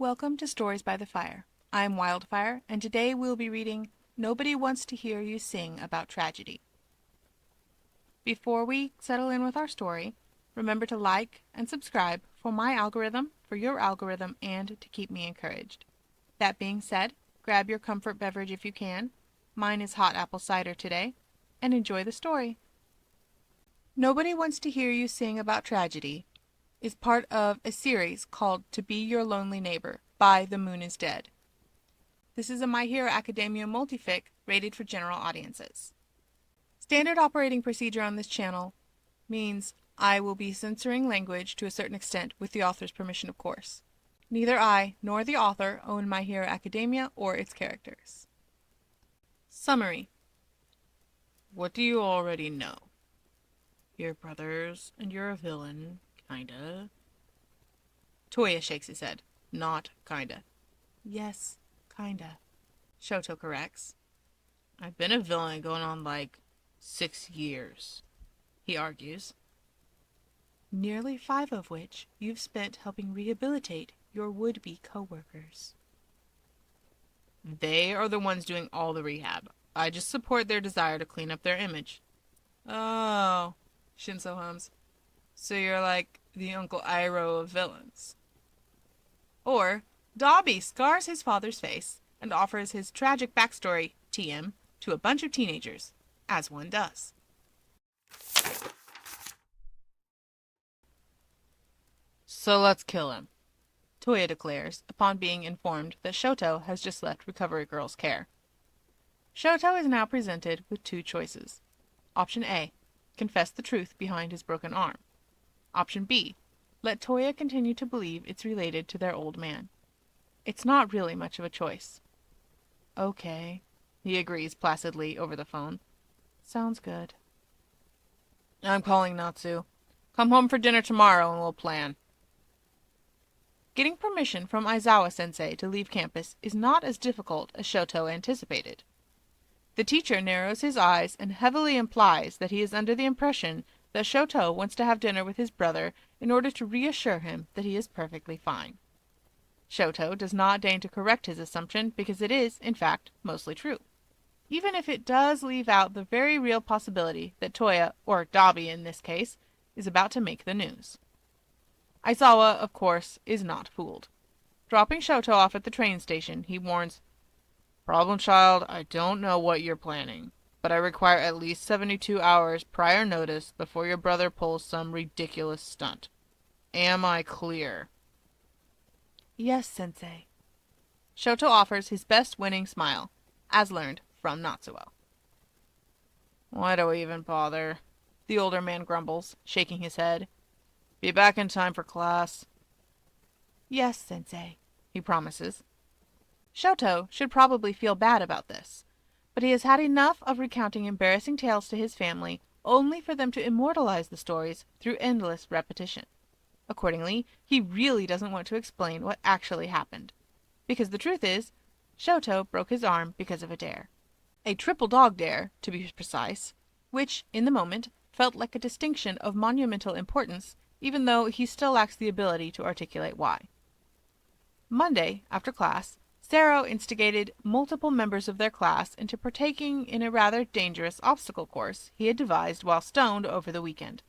Welcome to Stories by the Fire. I'm Wildfire, and today we'll be reading Nobody Wants to Hear You Sing About Tragedy. Before we settle in with our story, remember to like and subscribe for my algorithm, for your algorithm, and to keep me encouraged. That being said, grab your comfort beverage if you can. Mine is hot apple cider today, and enjoy the story. Nobody Wants to Hear You Sing About Tragedy is part of a series called To Be Your Lonely Neighbor by The Moon is Dead. This is a My Hero Academia multific rated for general audiences. Standard operating procedure on this channel means I will be censoring language to a certain extent with the author's permission, of course. Neither I nor the author own My Hero Academia or its characters. Summary. What do you already know? You're brothers and you're a villain. Kinda. Touya shakes his head. Not kinda. Yes, kinda. Shouto corrects. I've been a villain going on 6 years, he argues. Nearly 5 of which you've spent helping rehabilitate your would-be coworkers. They are the ones doing all the rehab. I just support their desire to clean up their image. Oh, Shinsou hums. So you're like the Uncle Iroh of villains. Or, dabi scars his father's face and offers his tragic backstory, TM, to a bunch of teenagers, as one does. So let's kill him, Touya declares, upon being informed that Shouto has just left Recovery Girl's care. Shouto is now presented with 2 choices. Option A, confess the truth behind his broken arm. Option B, let Touya continue to believe it's related to their old man. It's not really much of a choice. Okay, he agrees placidly over the phone. Sounds good. I'm calling Natsu. Come home for dinner tomorrow and we'll plan. Getting permission from Aizawa-sensei to leave campus is not as difficult as Shouto anticipated. The teacher narrows his eyes and heavily implies that he is under the impression that Shouto wants to have dinner with his brother in order to reassure him that he is perfectly fine. Shouto does not deign to correct his assumption because it is, in fact, mostly true, even if it does leave out the very real possibility that Touya, or dabi in this case, is about to make the news. Aizawa, of course, is not fooled. Dropping Shouto off at the train station, he warns, "Problem child, I don't know what you're planning, but I require at least 72 hours prior notice before your brother pulls some ridiculous stunt. Am I clear?" Yes, sensei. Shouto offers his best winning smile, as learned from Natsuo. Why do we even bother? The older man grumbles, shaking his head. Be back in time for class. Yes, sensei, he promises. Shouto should probably feel bad about this, but he has had enough of recounting embarrassing tales to his family only for them to immortalize the stories through endless repetition. Accordingly, he really doesn't want to explain what actually happened. Because the truth is, Shouto broke his arm because of a dare. A triple dog dare, to be precise, which, in the moment, felt like a distinction of monumental importance, even though he still lacks the ability to articulate why. Monday, after class, Sero instigated multiple members of their class into partaking in a rather dangerous obstacle course he had devised while stoned over the weekend.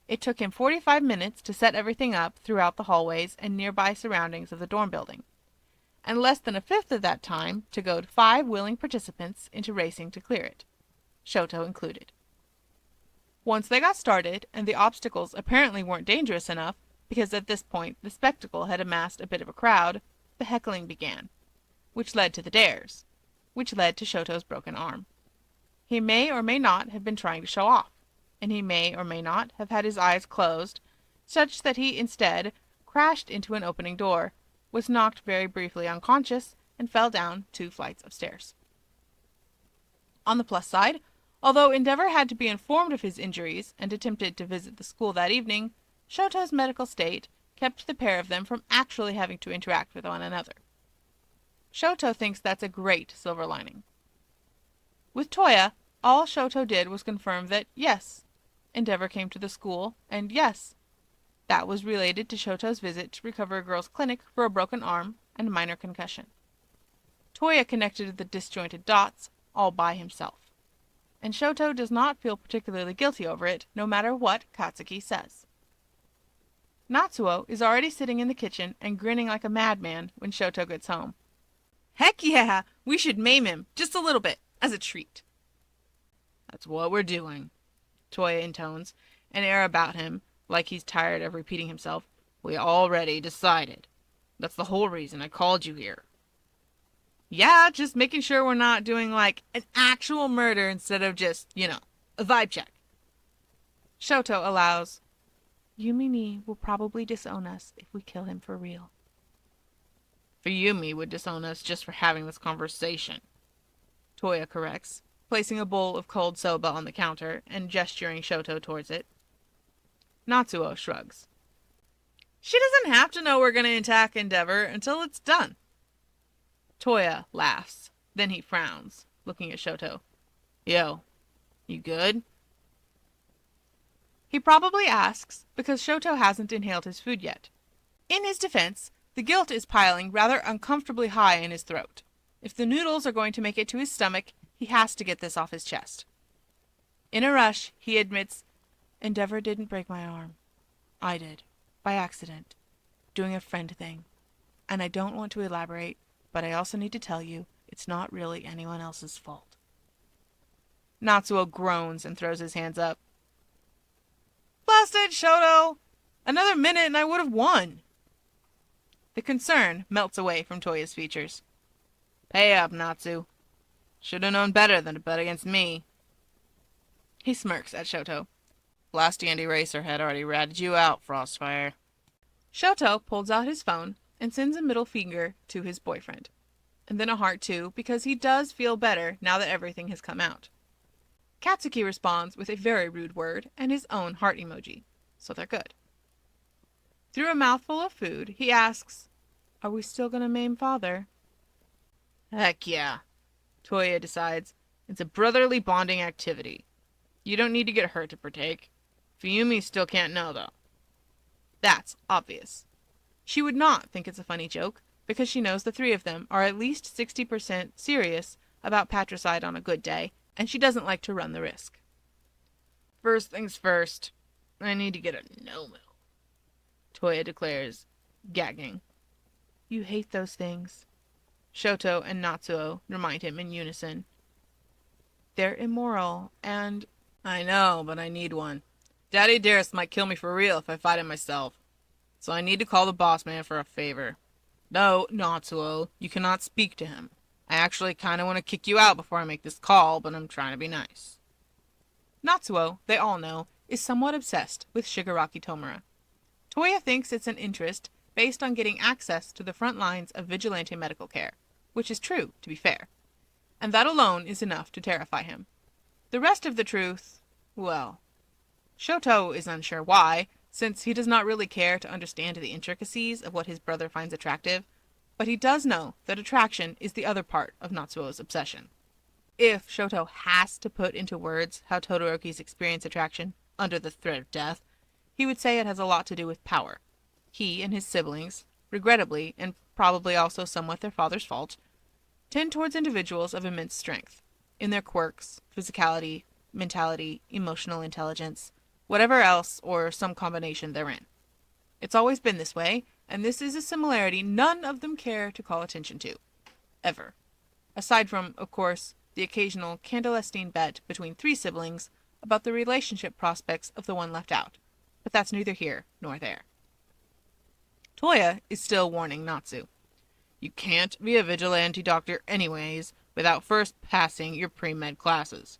It took him 45 minutes to set everything up throughout the hallways and nearby surroundings of the dorm building, and less than a fifth of that time to goad 5 willing participants into racing to clear it, Shouto included. Once they got started, and the obstacles apparently weren't dangerous enough, because at this point the spectacle had amassed a bit of a crowd, the heckling began, which led to the dares, which led to Shouto's broken arm. He may or may not have been trying to show off, and he may or may not have had his eyes closed, such that he instead crashed into an opening door, was knocked very briefly unconscious, and fell down 2 flights of stairs. On the plus side, although Endeavor had to be informed of his injuries and attempted to visit the school that evening, Shouto's medical state kept the pair of them from actually having to interact with one another. Shouto thinks that's a great silver lining. With Touya, all Shouto did was confirm that, yes, Endeavor came to the school, and yes, That was related to Shouto's visit to recover a girl's clinic for a broken arm and minor concussion. Touya connected the disjointed dots all by himself, and Shouto does not feel particularly guilty over it, no matter what Katsuki says. Natsuo is already sitting in the kitchen and grinning like a madman when Shouto gets home. Heck yeah! We should maim him, just a little bit, as a treat. That's what we're doing, Touya intones, an air about him, like he's tired of repeating himself. We already decided. That's the whole reason I called you here. Yeah, just making sure we're not doing, like, an actual murder instead of just, a vibe check. Shouto allows. Yumi ni will probably disown us if we kill him for real. For Yumi would disown us just for having this conversation, Touya corrects, placing a bowl of cold soba on the counter and gesturing Shouto towards it. Natsuo shrugs. She doesn't have to know we're going to attack Endeavor until it's done. Touya laughs. Then he frowns, looking at Shouto. Yo, you good? He probably asks because Shouto hasn't inhaled his food yet. In his defense, the guilt is piling rather uncomfortably high in his throat. If the noodles are going to make it to his stomach, he has to get this off his chest. In a rush, he admits, Endeavor didn't break my arm. I did. By accident. Doing a friend thing. And I don't want to elaborate, but I also need to tell you, it's not really anyone else's fault. Natsuo groans and throws his hands up. Blasted, Shouto! Another minute and I would have won! The concern melts away from Toya's features. Pay up, Natsu. Should have known better than to bet against me. He smirks at Shouto. Last Andy Racer had already ratted you out, Frostfire. Shouto pulls out his phone and sends a middle finger to his boyfriend. And then a heart too, because he does feel better now that everything has come out. Katsuki responds with a very rude word and his own heart emoji, so they're good. Through a mouthful of food, he asks, Are we still going to maim father? Heck yeah, Touya decides. It's a brotherly bonding activity. You don't need to get hurt to partake. Fuyumi still can't know, though. That's obvious. She would not think it's a funny joke, because she knows the three of them are at least 60% serious about patricide on a good day, and she doesn't like to run the risk. First things first, I need to get a no-mo, Touya declares, gagging. You hate those things. Shouto and Natsuo remind him in unison. They're immoral, and... I know, but I need one. Daddy Dearest might kill me for real if I fight him myself. So I need to call the boss man for a favor. No, Natsuo, you cannot speak to him. I actually kind of want to kick you out before I make this call, but I'm trying to be nice. Natsuo, they all know, is somewhat obsessed with Shigaraki Tomura. Touya thinks it's an interest based on getting access to the front lines of vigilante medical care, which is true, to be fair. And that alone is enough to terrify him. The rest of the truth, well, Shouto is unsure why, since he does not really care to understand the intricacies of what his brother finds attractive, but he does know that attraction is the other part of Natsuo's obsession. If Shouto has to put into words how Todoroki's experience attraction under the threat of death, he would say it has a lot to do with power. He and his siblings, regrettably, and probably also somewhat their father's fault, tend towards individuals of immense strength, in their quirks, physicality, mentality, emotional intelligence, whatever else or some combination therein. It's always been this way, and this is a similarity none of them care to call attention to. Ever. Aside from, of course, the occasional clandestine bet between three siblings about the relationship prospects of the one left out. But that's neither here nor there. Touya is still warning Natsu. You can't be a vigilante doctor anyways without first passing your pre-med classes.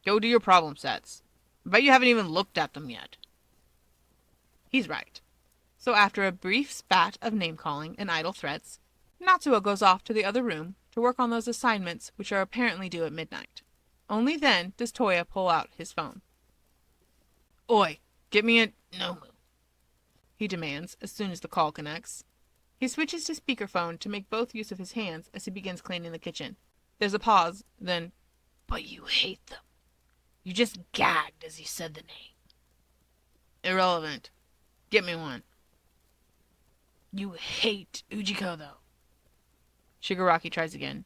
Go do your problem sets. I bet you haven't even looked at them yet. He's right. So after a brief spat of name-calling and idle threats, Natsuo goes off to the other room to work on those assignments which are apparently due at midnight. Only then does Touya pull out his phone. Oi, get me a no-mo, he demands as soon as the call connects. He switches to speakerphone to make both use of his hands as he begins cleaning the kitchen. There's a pause, then, But you hate them. You just gagged as you said the name. Irrelevant. Get me one. You hate Ujiko, though. Shigaraki tries again.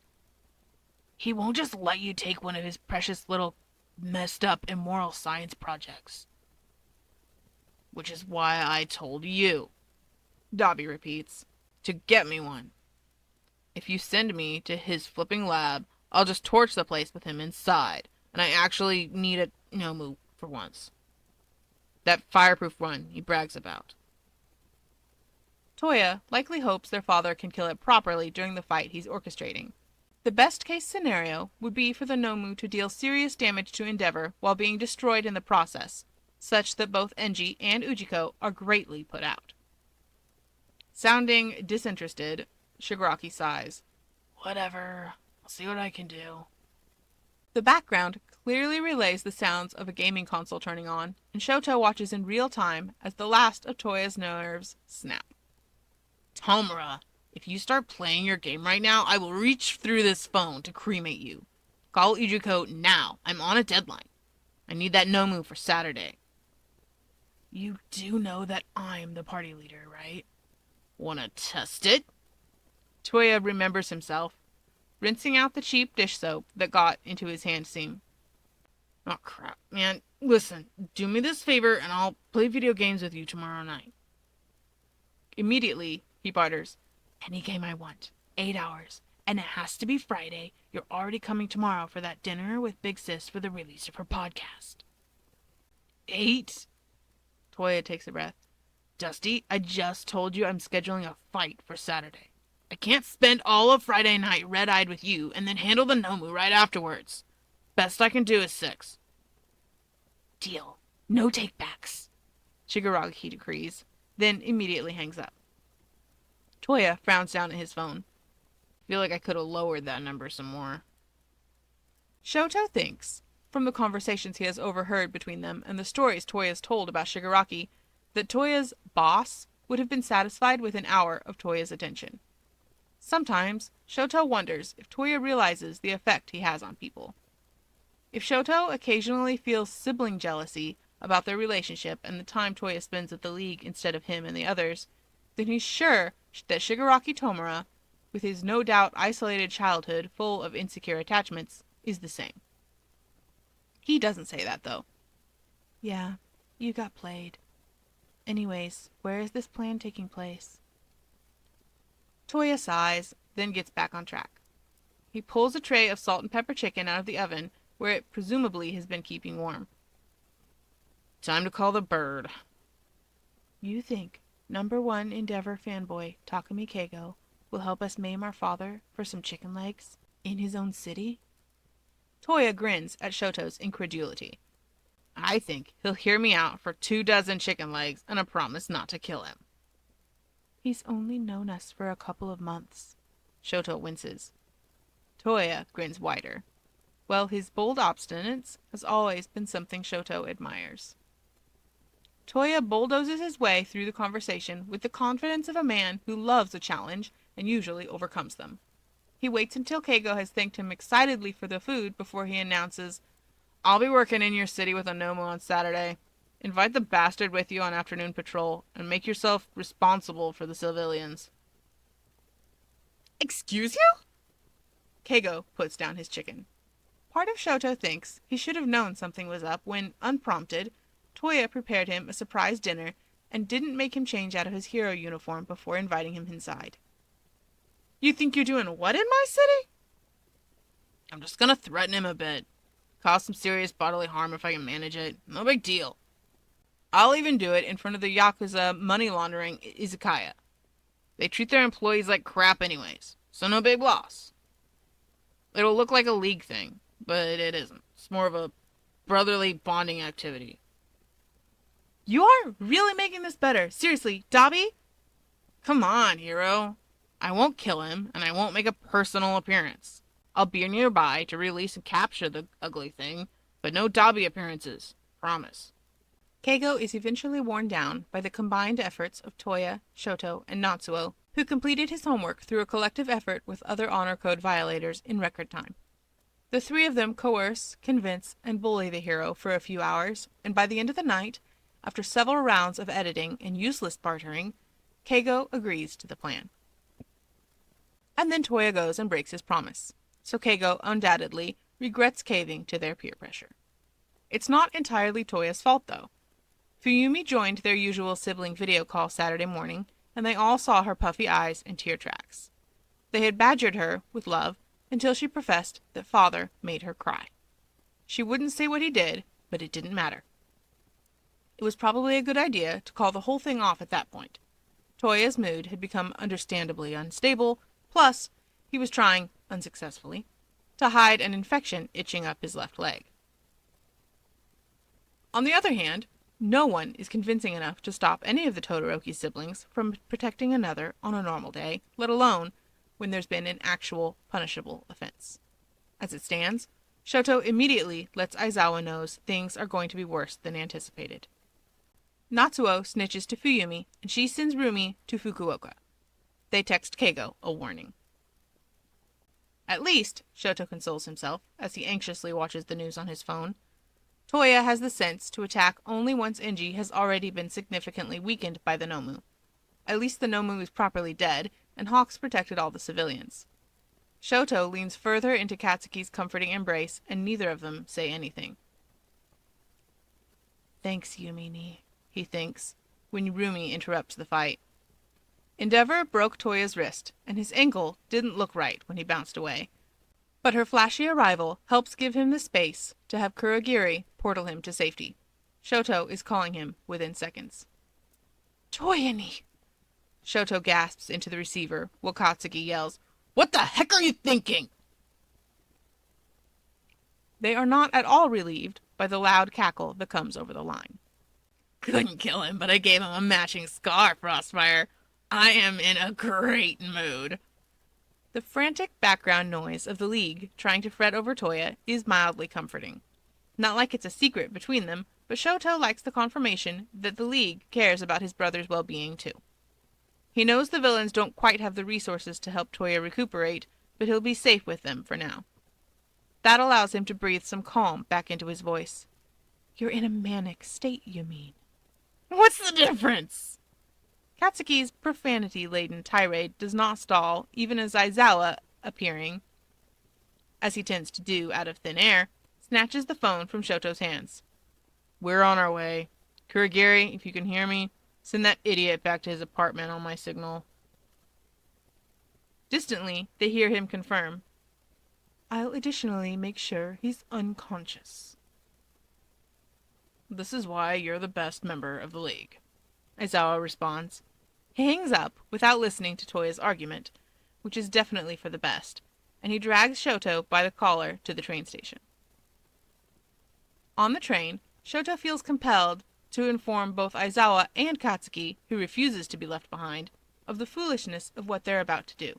He won't just let you take one of his precious little messed up immoral science projects. Which is why I told you, Dabi repeats, to get me one. If you send me to his flipping lab, I'll just torch the place with him inside, and I actually need a Nomu for once. That fireproof one he brags about. Touya likely hopes their father can kill it properly during the fight he's orchestrating. The best case scenario would be for the Nomu to deal serious damage to Endeavor while being destroyed in the process, such that both Enji and Ujiko are greatly put out. Sounding disinterested, Shigaraki sighs. Whatever, I'll see what I can do. The background clearly relays the sounds of a gaming console turning on, and Shouto watches in real time as the last of Toya's nerves snap. Tomura, if you start playing your game right now, I will reach through this phone to cremate you. Call Ujiko now. I'm on a deadline. I need that Nomu for Saturday. You do know that I'm the party leader, right? Wanna test it? Touya remembers himself, rinsing out the cheap dish soap that got into his hand seam. Oh crap, man. Listen, do me this favor and I'll play video games with you tomorrow night. Immediately, he barters. Any game I want. 8 hours. And it has to be Friday. You're already coming tomorrow for that dinner with Big Sis for the release of her podcast. 8? Touya takes a breath. Dusty, I just told you I'm scheduling a fight for Saturday. I can't spend all of Friday night red-eyed with you and then handle the Nomu right afterwards. Best I can do is 6. Deal. No takebacks, Shigaraki decrees, then immediately hangs up. Touya frowns down at his phone. I feel like I could have lowered that number some more. Shouto thinks, from the conversations he has overheard between them and the stories Toya's told about Shigaraki, that Toya's boss would have been satisfied with an hour of Toya's attention. Sometimes, Shouto wonders if Touya realizes the effect he has on people. If Shouto occasionally feels sibling jealousy about their relationship and the time Touya spends at the League instead of him and the others, then he's sure that Shigaraki Tomura, with his no doubt isolated childhood full of insecure attachments, is the same. He doesn't say that, though. Yeah, you got played. Anyways, where is this plan taking place? Touya sighs, then gets back on track. He pulls a tray of salt and pepper chicken out of the oven, where it presumably has been keeping warm. Time to call the bird. You think #1 Endeavor fanboy Takumi Keigo will help us maim our father for some chicken legs in his own city? Touya grins at Shouto's incredulity. I think he'll hear me out for 24 chicken legs and a promise not to kill him. He's only known us for a couple of months. Shouto winces. Touya grins wider. Well, his bold obstinance has always been something Shouto admires. Touya bulldozes his way through the conversation with the confidence of a man who loves a challenge and usually overcomes them. He waits until Keigo has thanked him excitedly for the food before he announces, I'll be working in your city with a Nomu on Saturday. Invite the bastard with you on afternoon patrol and make yourself responsible for the civilians. Excuse you? Keigo puts down his chicken. Part of Shouto thinks he should have known something was up when, unprompted, Touya prepared him a surprise dinner and didn't make him change out of his hero uniform before inviting him inside. You think you're doing what in my city? I'm just gonna threaten him a bit. Cause some serious bodily harm if I can manage it. No big deal. I'll even do it in front of the Yakuza money laundering izakaya. They treat their employees like crap anyways, so no big loss. It'll look like a league thing, but it isn't. It's more of a brotherly bonding activity. You are really making this better. Seriously, dabi? Come on, hero. I won't kill him, and I won't make a personal appearance. I'll be nearby to release and capture the ugly thing, but no dabi appearances. Promise. Keigo is eventually worn down by the combined efforts of Touya, Shouto, and Natsuo, who completed his homework through a collective effort with other honor code violators in record time. The 3 of them coerce, convince, and bully the hero for a few hours, and by the end of the night, After several rounds of editing and useless bartering, Keigo agrees to the plan. And then Touya goes and breaks his promise, so Keigo undoubtedly regrets caving to their peer pressure. It's not entirely Toya's fault, though. Fuyumi joined their usual sibling video call Saturday morning, and they all saw her puffy eyes and tear tracks. They had badgered her, with love, until she professed that father made her cry. She wouldn't say what he did, but it didn't matter. It was probably a good idea to call the whole thing off at that point. Toya's mood had become understandably unstable, plus he was trying, unsuccessfully, to hide an infection itching up his left leg. On the other hand, no one is convincing enough to stop any of the Todoroki siblings from protecting another on a normal day, let alone when there's been an actual punishable offense. As it stands, Shouto immediately lets Aizawa know things are going to be worse than anticipated. Natsuo snitches to Fuyumi, and she sends Rumi to Fukuoka. They text Keigo a warning. At least, Shouto consoles himself as he anxiously watches the news on his phone, Touya has the sense to attack only once Enji has already been significantly weakened by the Nomu. At least the Nomu is properly dead, and Hawks protected all the civilians. Shouto leans further into Katsuki's comforting embrace, and neither of them say anything. "Thanks, Yumini," he thinks, when Rumi interrupts the fight. Endeavor broke Toya's wrist, and his ankle didn't look right when he bounced away. But her flashy arrival helps give him the space to have Kurogiri portal him to safety. Shouto is calling him within seconds. "Toya-ni!" Shouto gasps into the receiver while Katsuki yells, "What the heck are you thinking?" They are not at all relieved by the loud cackle that comes over the line. "Couldn't kill him, but I gave him a matching scar, Frostfire. I am in a great mood." The frantic background noise of the League trying to fret over Touya is mildly comforting. Not like it's a secret between them, but Shouto likes the confirmation that the League cares about his brother's well-being too. He knows the villains don't quite have the resources to help Touya recuperate, but he'll be safe with them for now. That allows him to breathe some calm back into his voice. "You're in a manic state, you mean?" "What's the difference?" Katsuki's profanity-laden tirade does not stall, even as Aizawa, appearing, as he tends to do out of thin air, snatches the phone from Shoto's hands. "We're on our way. Kurogiri, if you can hear me, send that idiot back to his apartment on my signal." Distantly, they hear him confirm, "I'll additionally make sure he's unconscious." "This is why you're the best member of the League," Aizawa responds. He hangs up without listening to Toya's argument, which is definitely for the best, and he drags Shouto by the collar to the train station. On the train, Shouto feels compelled to inform both Aizawa and Katsuki, who refuses to be left behind, of the foolishness of what they're about to do.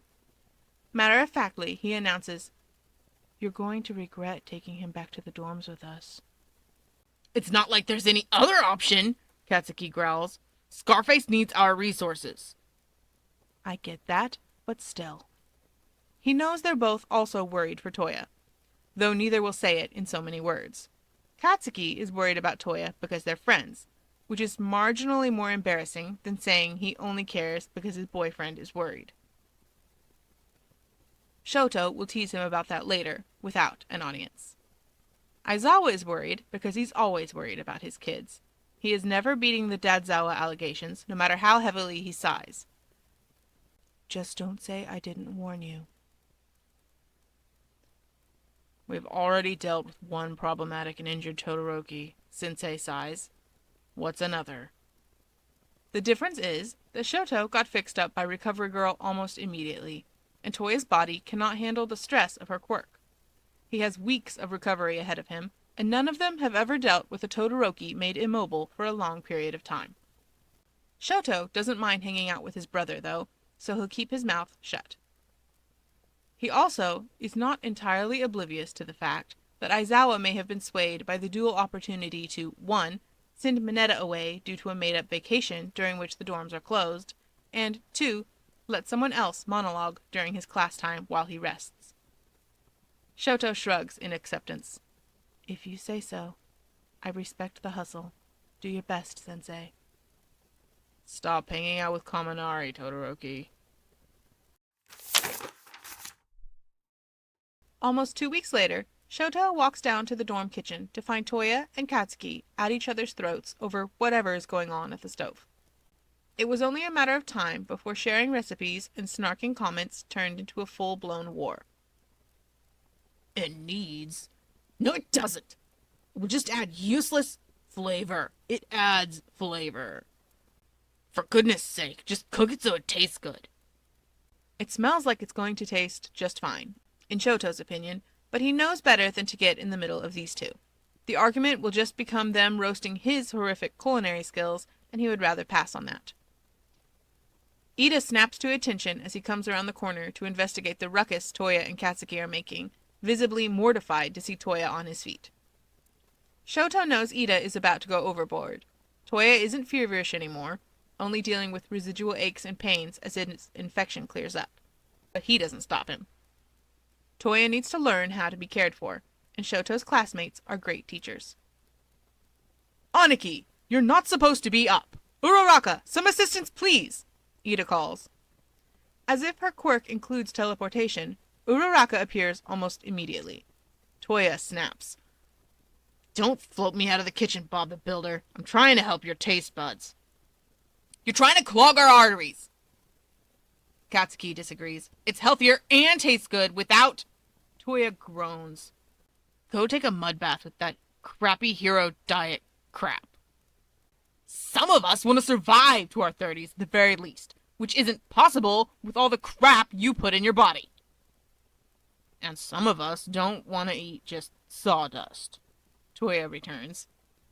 Matter-of-factly, he announces, "You're going to regret taking him back to the dorms with us." "It's not like there's any other option," Katsuki growls. "Scarface needs our resources." "I get that, but still." He knows they're both also worried for Touya, though neither will say it in so many words. Katsuki is worried about Touya because they're friends, which is marginally more embarrassing than saying he only cares because his boyfriend is worried. Shouto will tease him about that later, without an audience. Aizawa is worried because he's always worried about his kids. He is never beating the Dadzawa allegations, no matter how heavily he sighs. "Just don't say I didn't warn you." "We've already dealt with one problematic and injured Todoroki," Sensei sighs. "What's another?" The difference is that Shouto got fixed up by Recovery Girl almost immediately, and Toya's body cannot handle the stress of her quirk. He has weeks of recovery ahead of him, and none of them have ever dealt with a Todoroki made immobile for a long period of time. Shouto doesn't mind hanging out with his brother, though, so he'll keep his mouth shut. He also is not entirely oblivious to the fact that Aizawa may have been swayed by the dual opportunity to 1. Send Mineta away due to a made-up vacation during which the dorms are closed, and 2. Let someone else monologue during his class time while he rests. Shouto shrugs in acceptance. "If you say so. I respect the hustle." Do your best, Sensei. Stop hanging out with Kaminari, Todoroki. Almost 2 weeks later, Shouto walks down to the dorm kitchen to find Touya and Katsuki at each other's throats over whatever is going on at the stove. It was only a matter of time before sharing recipes and snarking comments turned into a full-blown war. It needs... No, it doesn't. It would just add useless flavor. It adds flavor. For goodness sake, just cook it so it tastes good. It smells like it's going to taste just fine, in Shouto's opinion, but he knows better than to get in the middle of these two. The argument will just become them roasting his horrific culinary skills, and he would rather pass on that. Ida snaps to attention as he comes around the corner to investigate the ruckus Touya and Katsuki are making, visibly mortified to see Touya on his feet. Shouto knows Ida is about to go overboard. Touya isn't feverish anymore, only dealing with residual aches and pains as his infection clears up. But he doesn't stop him. Touya needs to learn how to be cared for, and Shouto's classmates are great teachers. Aniki, you're not supposed to be up. Uraraka, some assistance please, Ida calls. As if her quirk includes teleportation, Uraraka appears almost immediately. Touya snaps. Don't float me out of the kitchen, Bob the Builder. I'm trying to help your taste buds. You're trying to clog our arteries. Katsuki disagrees. It's healthier and tastes good without... Touya groans. Go take a mud bath with that crappy hero diet crap. Some of us want to survive to our 30s at the very least, which isn't possible with all the crap you put in your body. And some of us don't want to eat just sawdust. Touya returns,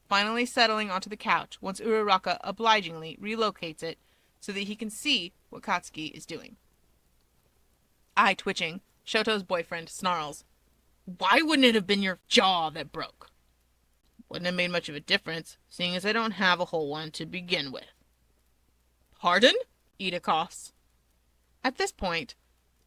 finally settling onto the couch once Uraraka obligingly relocates it so that he can see what Katsuki is doing. Eye twitching, Shouto's boyfriend snarls. Why wouldn't it have been your jaw that broke? Wouldn't have made much of a difference, seeing as I don't have a whole one to begin with. Pardon? Ida coughs. At this point,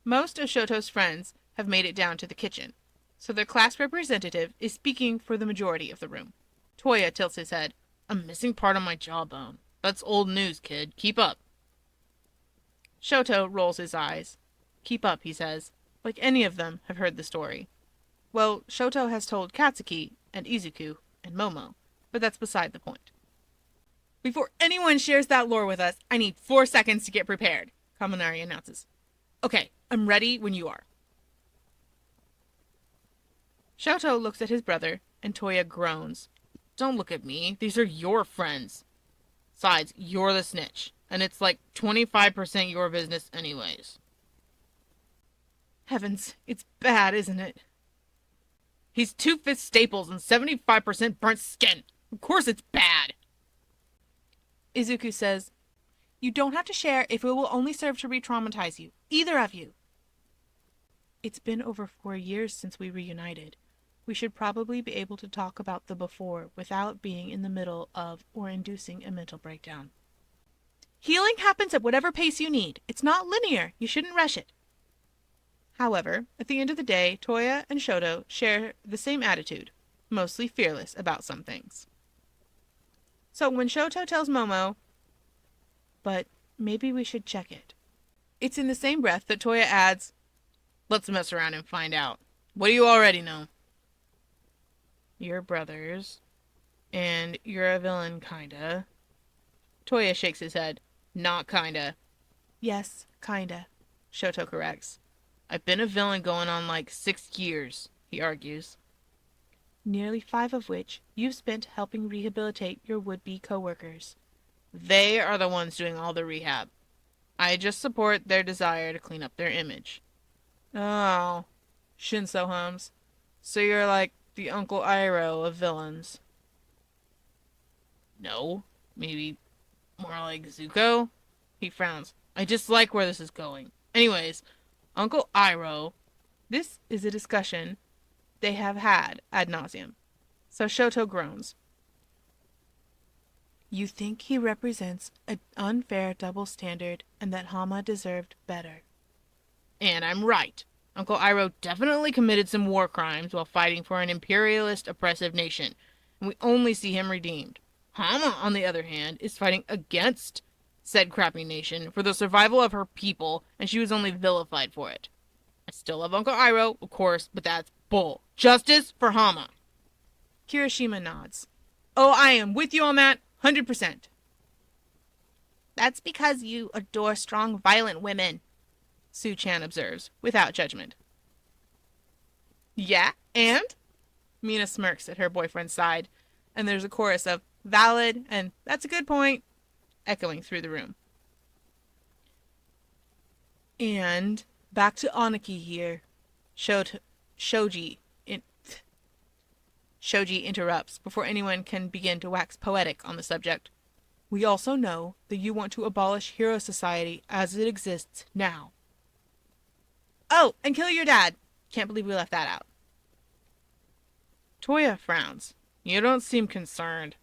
most of Shouto's friends have made it down to the kitchen, so their class representative is speaking for the majority of the room. Touya tilts his head. I'm missing part of my jawbone. That's old news, kid. Keep up. Shouto rolls his eyes. Keep up, he says, like any of them have heard the story. Well, Shouto has told Katsuki and Izuku and Momo, but that's beside the point. Before anyone shares that lore with us, I need 4 seconds to get prepared, Kaminari announces. Okay, I'm ready when you are. Shouto looks at his brother, and Touya groans. Don't look at me. These are your friends. Besides, you're the snitch, and it's like 25% your business anyways. Heavens, it's bad, isn't it? He's 2/5 staples and 75% burnt skin. Of course it's bad. Izuku says, You don't have to share if it will only serve to re-traumatize you. Either of you. It's been over 4 years since we reunited. We should probably be able to talk about the before without being in the middle of or inducing a mental breakdown. Healing happens at whatever pace you need. It's not linear. You shouldn't rush it. However, at the end of the day, Touya and Shouto share the same attitude, mostly fearless about some things. So when Shouto tells Momo, but maybe we should check it, it's in the same breath that Touya adds, let's mess around and find out. What do you already know? You're brothers, and you're a villain, kinda. Touya shakes his head. Not kinda. Yes, kinda, Shouto corrects. I've been a villain going on like 6 years, he argues. Nearly 5 of which you've spent helping rehabilitate your would-be coworkers. They are the ones doing all the rehab. I just support their desire to clean up their image. Oh, Shinsou hums. So you're like the Uncle Iroh of villains. No, maybe more like Zuko? He frowns. I just like where this is going. Anyways, Uncle Iroh. This is a discussion they have had ad nauseum. So Shouto groans. You think he represents an unfair double standard and that Hama deserved better. And I'm right. Uncle Iroh definitely committed some war crimes while fighting for an imperialist oppressive nation, and we only see him redeemed. Hama, on the other hand, is fighting against said crappy nation for the survival of her people, and she was only vilified for it. I still love Uncle Iroh, of course, but that's bull. Justice for Hama. Kirishima nods. Oh, I am with you on that, 100%. That's because you adore strong, violent women, Su-chan observes, without judgment. Yeah, and? Mina smirks at her boyfriend's side, and there's a chorus of valid and that's a good point echoing through the room. And back to Aniki here. Shoji interrupts before anyone can begin to wax poetic on the subject. We also know that you want to abolish Hero Society as it exists now. Oh, and kill your dad. Can't believe we left that out. Touya frowns. You don't seem concerned.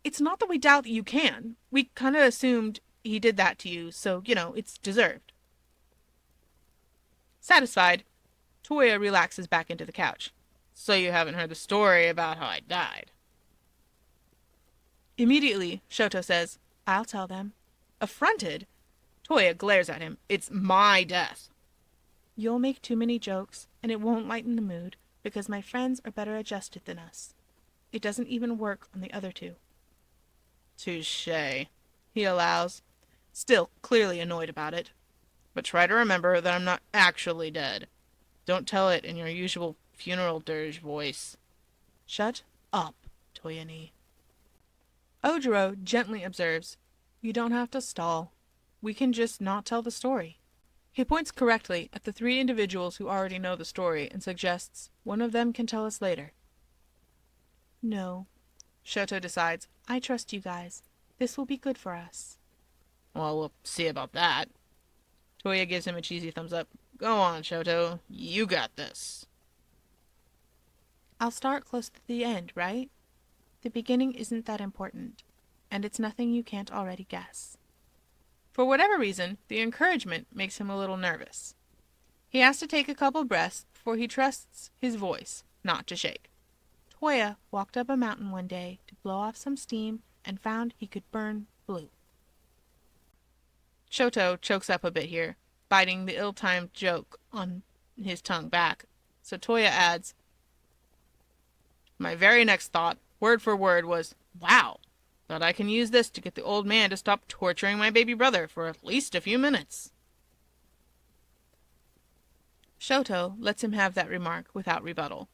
It's not that we doubt that you can. We kind of assumed he did that to you, so, it's deserved. Satisfied, Touya relaxes back into the couch. So you haven't heard the story about how I died. Immediately, Shouto says, I'll tell them. Affronted, Touya glares at him. It's my death. You'll make too many jokes, and it won't lighten the mood, because my friends are better adjusted than us. It doesn't even work on the other two. Touché, he allows, still clearly annoyed about it. But try to remember that I'm not actually dead. Don't tell it in your usual funeral dirge voice. Shut up, Toyani. Ojiro gently observes, You don't have to stall. We can just not tell the story. He points correctly at the 3 individuals who already know the story and suggests one of them can tell us later. No, Shouto decides, I trust you guys. This will be good for us. Well, we'll see about that. Touya gives him a cheesy thumbs up. Go on, Shouto. You got this. I'll start close to the end, right? The beginning isn't that important, and it's nothing you can't already guess. For whatever reason, the encouragement makes him a little nervous. He has to take a couple breaths before he trusts his voice not to shake. Touya walked up a mountain one day to blow off some steam and found he could burn blue. Shouto chokes up a bit here, biting the ill-timed joke on his tongue back, so Touya adds, My very next thought, word for word, was, wow, but I can use this to get the old man to stop torturing my baby brother for at least a few minutes. Shouto lets him have that remark without rebuttal.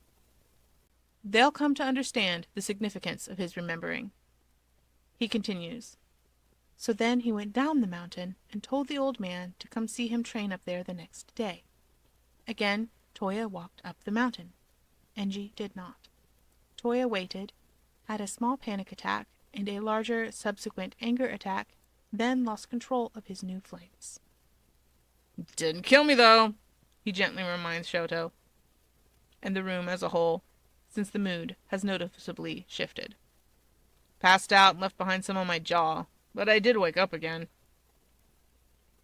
They'll come to understand the significance of his remembering. He continues. So then he went down the mountain and told the old man to come see him train up there the next day. Again, Touya walked up the mountain. Enji did not. Touya waited, had a small panic attack and a larger subsequent anger attack, then lost control of his new flames. Didn't kill me, though, he gently reminds Shouto, and the room as a whole, since the mood has noticeably shifted. Passed out and left behind some on my jaw, but I did wake up again.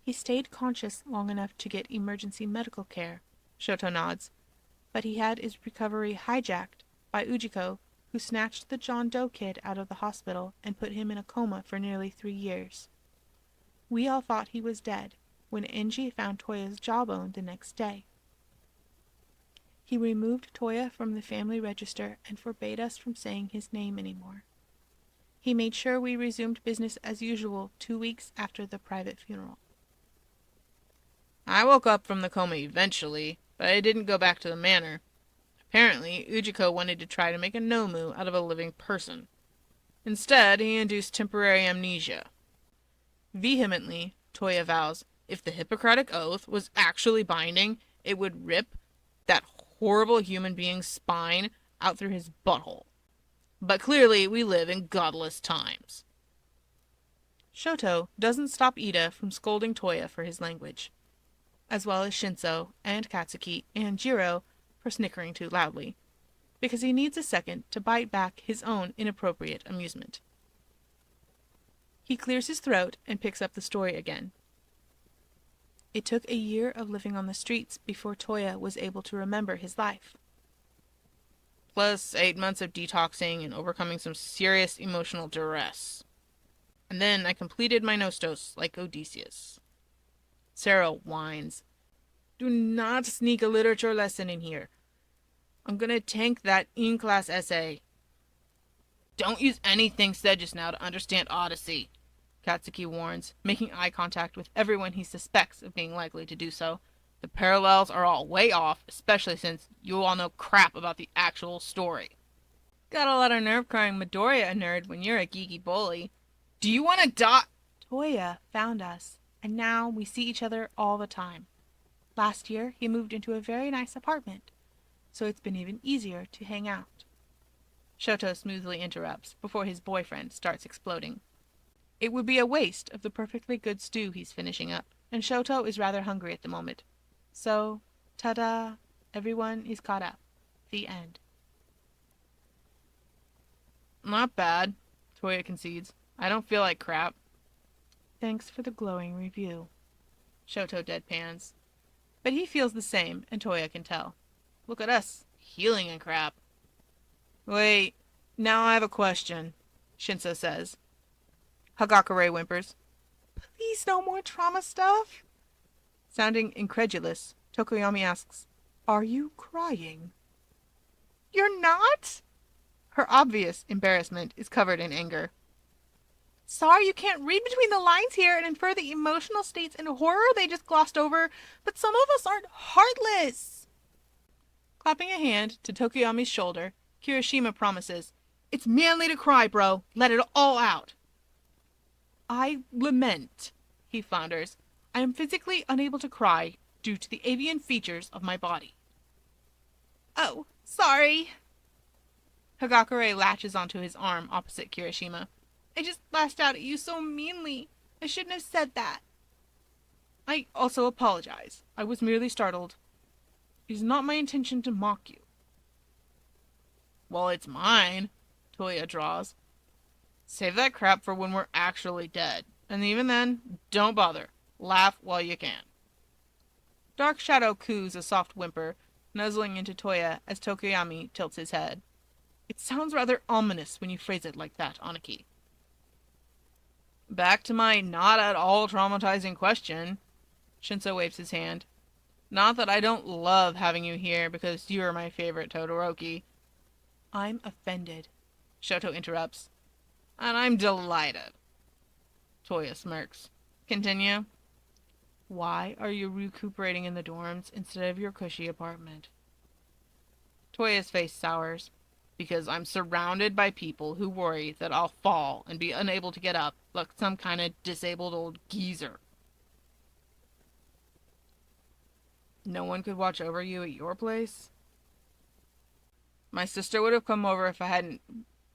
He stayed conscious long enough to get emergency medical care, Shouto nods, but he had his recovery hijacked by Ujiko, who snatched the John Doe kid out of the hospital and put him in a coma for nearly 3 years. We all thought he was dead when Enji found Toya's jawbone the next day. He removed Touya from the family register and forbade us from saying his name anymore. He made sure we resumed business as usual 2 weeks after the private funeral. I woke up from the coma eventually, but I didn't go back to the manor. Apparently, Ujiko wanted to try to make a Nomu out of a living person. Instead, he induced temporary amnesia. Vehemently, Touya vows, if the Hippocratic Oath was actually binding, it would rip that horrible human being's spine out through his butthole. But clearly, we live in godless times. Shouto doesn't stop Ida from scolding Touya for his language, as well as Shinsou and Katsuki and Jiro for snickering too loudly, because he needs a second to bite back his own inappropriate amusement. He clears his throat and picks up the story again. It took a year of living on the streets before Touya was able to remember his life. plus 8 months of detoxing and overcoming some serious emotional duress. And then I completed my Nostos like Odysseus. Sarah whines. Do not sneak a literature lesson in here. I'm gonna tank that in-class essay. Don't use anything said just now to understand Odyssey, Katsuki warns, making eye contact with everyone he suspects of being likely to do so. The parallels are all way off, especially since you all know crap about the actual story. Got a lot of nerve crying Midoriya a nerd when you're a geeky bully. Do you want to die? Touya found us, and now we see each other all the time. Last year, he moved into a very nice apartment, so it's been even easier to hang out. Shouto smoothly interrupts before his boyfriend starts exploding. It would be a waste of the perfectly good stew he's finishing up, and Shouto is rather hungry at the moment. So, ta-da, everyone is caught up. The end. Not bad, Touya concedes. I don't feel like crap. Thanks for the glowing review. Shouto deadpans. But he feels the same, and Touya can tell. Look at us, healing and crap. Wait, now I have a question, Shinsou says. Hagakure whimpers. Please no more trauma stuff. Sounding incredulous, Tokoyami asks, Are you crying? You're not? Her obvious embarrassment is covered in anger. Sorry you can't read between the lines here and infer the emotional states and horror they just glossed over, but some of us aren't heartless. Clapping a hand to Tokoyami's shoulder, Kirishima promises, It's manly to cry, bro. Let it all out. I lament, he flounders. I am physically unable to cry due to the avian features of my body. Oh, sorry. Hagakure latches onto his arm opposite Kirishima. I just lashed out at you so meanly. I shouldn't have said that. I also apologize. I was merely startled. It is not my intention to mock you. Well, it's mine, Touya draws. Save that crap for when we're actually dead. And even then, don't bother. Laugh while you can. Dark Shadow coos a soft whimper, nuzzling into Touya as Tokoyami tilts his head. It sounds rather ominous when you phrase it like that, Aniki. Back to my not at all traumatizing question. Shinsou waves his hand. Not that I don't love having you here because you're my favorite Todoroki. I'm offended, Shouto interrupts. And I'm delighted. Touya smirks. Continue. Why are you recuperating in the dorms instead of your cushy apartment? Toya's face sours. Because I'm surrounded by people who worry that I'll fall and be unable to get up like some kind of disabled old geezer. No one could watch over you at your place? My sister would have come over if I hadn't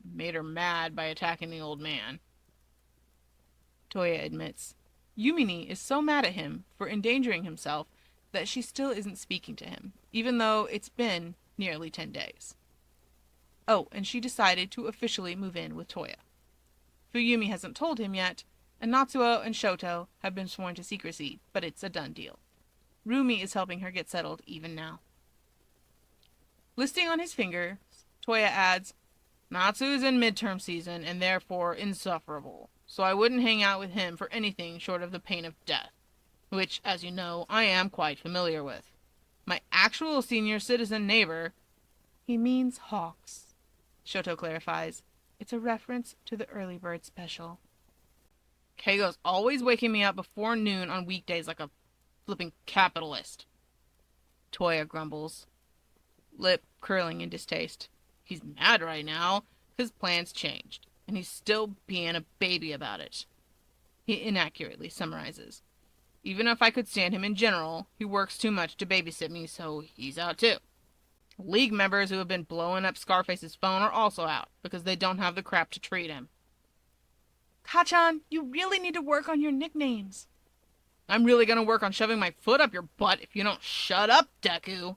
made her mad by attacking the old man. Touya admits. Yumini is so mad at him for endangering himself that she still isn't speaking to him, even though it's been nearly 10 days. Oh, and she decided to officially move in with Touya. Fuyumi hasn't told him yet, and Natsuo and Shouto have been sworn to secrecy, but it's a done deal. Rumi is helping her get settled even now. Listing on his fingers, Touya adds, Natsu's in midterm season and therefore insufferable, so I wouldn't hang out with him for anything short of the pain of death, which, as you know, I am quite familiar with. My actual senior citizen neighbor... He means hawks, Shouto clarifies. It's a reference to the early bird special. Keigo's always waking me up before noon on weekdays like a flipping capitalist. Touya grumbles, lip curling in distaste. He's mad right now. His plans changed, and he's still being a baby about it. He inaccurately summarizes. Even if I could stand him in general, he works too much to babysit me, so he's out too. League members who have been blowing up Scarface's phone are also out, because they don't have the crap to treat him. Kachan, you really need to work on your nicknames. I'm really gonna work on shoving my foot up your butt if you don't shut up, Deku.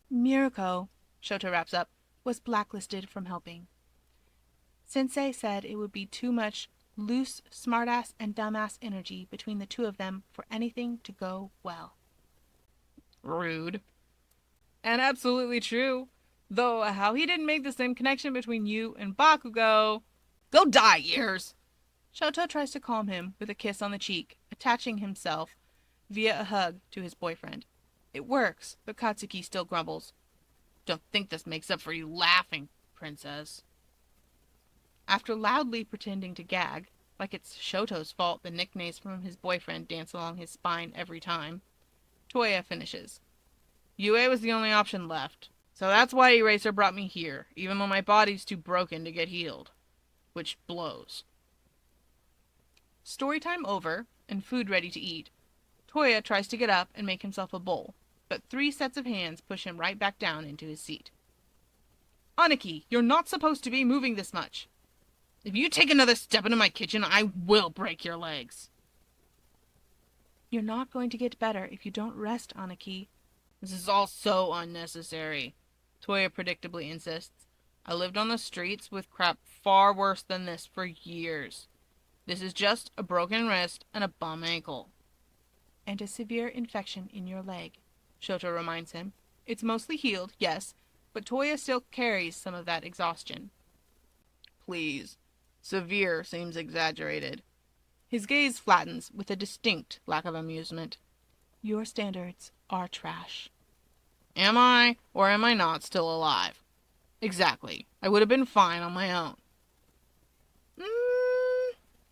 Mirko, Shouto wraps up, was blacklisted from helping. Sensei said it would be too much loose, smartass, and dumbass energy between the two of them for anything to go well. Rude. And absolutely true. Though how he didn't make the same connection between you and Bakugo. Go die, ears! Shouto tries to calm him with a kiss on the cheek, attaching himself via a hug to his boyfriend. It works, but Katsuki still grumbles. Don't think this makes up for you laughing, princess. After loudly pretending to gag, like it's Shoto's fault the nicknames from his boyfriend dance along his spine every time, Touya finishes. Yue was the only option left. So that's why Eraser brought me here, even though my body's too broken to get healed. Which blows. Story time over, and food ready to eat. Touya tries to get up and make himself a bowl, but 3 sets of hands push him right back down into his seat. Aniki, you're not supposed to be moving this much. If you take another step into my kitchen, I will break your legs. You're not going to get better if you don't rest, Aniki. This is all so unnecessary, Touya predictably insists. I lived on the streets with crap far worse than this for years. This is just a broken wrist and a bum ankle. And a severe infection in your leg, Shouto reminds him. It's mostly healed, yes, but Touya still carries some of that exhaustion. Please. Severe seems exaggerated. His gaze flattens with a distinct lack of amusement. Your standards are trash. Am I, or am I not, still alive? Exactly. I would have been fine on my own.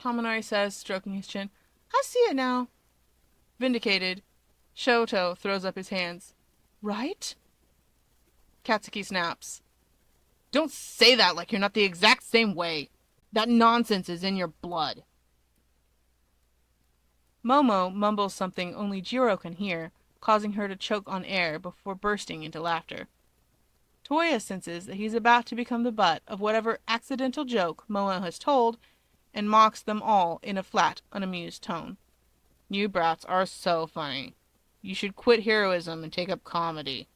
Kaminari says, stroking his chin. I see it now. Vindicated, Shouto throws up his hands. Right? Katsuki snaps. Don't say that like you're not the exact same way. That nonsense is in your blood. Momo mumbles something only Jiro can hear, causing her to choke on air before bursting into laughter. Touya senses that he's about to become the butt of whatever accidental joke Momo has told, and mocks them all in a flat, unamused tone. You brats are so funny. You should quit heroism and take up comedy.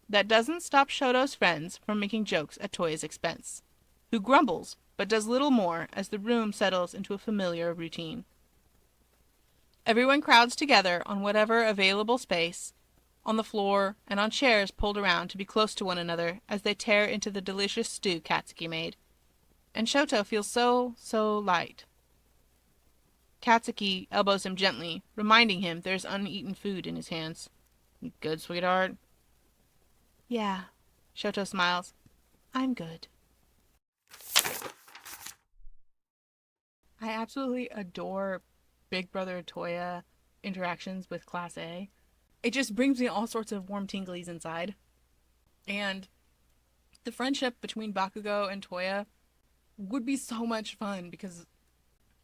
That doesn't stop Shoto's friends from making jokes at Touya's expense, who grumbles, but does little more as the room settles into a familiar routine. Everyone crowds together on whatever available space, on the floor, and on chairs pulled around to be close to one another as they tear into the delicious stew Katsuki made. And Shouto feels so light. Katsuki elbows him gently, reminding him there's uneaten food in his hands. You good, sweetheart? Yeah, Shouto smiles. I'm good. I absolutely adore Big Brother Touya interactions with Class A. It just brings me all sorts of warm tinglies inside. And the friendship between Bakugo and Touya would be so much fun because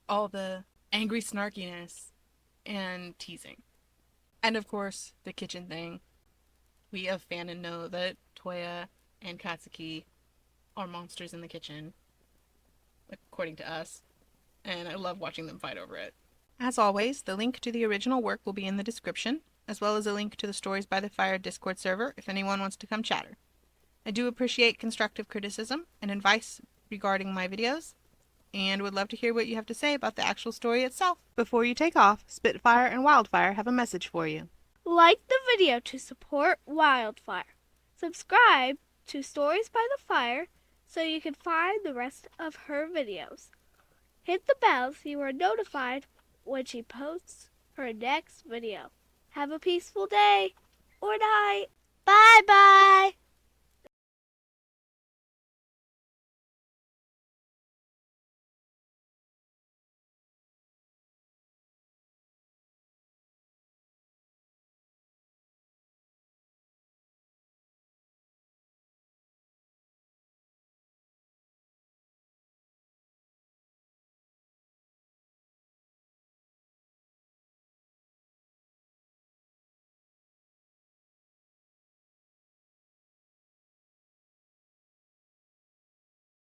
all the angry snarkiness and teasing. And of course, the kitchen thing. We of fanon know that Touya and Katsuki are monsters in the kitchen, according to us. And I love watching them fight over it. As always, the link to the original work will be in the description, as well as a link to the Stories by the Fire Discord server if anyone wants to come chatter. I do appreciate constructive criticism and advice regarding my videos, and would love to hear what you have to say about the actual story itself. Before you take off, Spitfire and Wildfire have a message for you. Like the video to support Wildfire. Subscribe to Stories by the Fire so you can find the rest of her videos. Hit the bell so you are notified when she posts her next video. Have a peaceful day or night. Bye bye.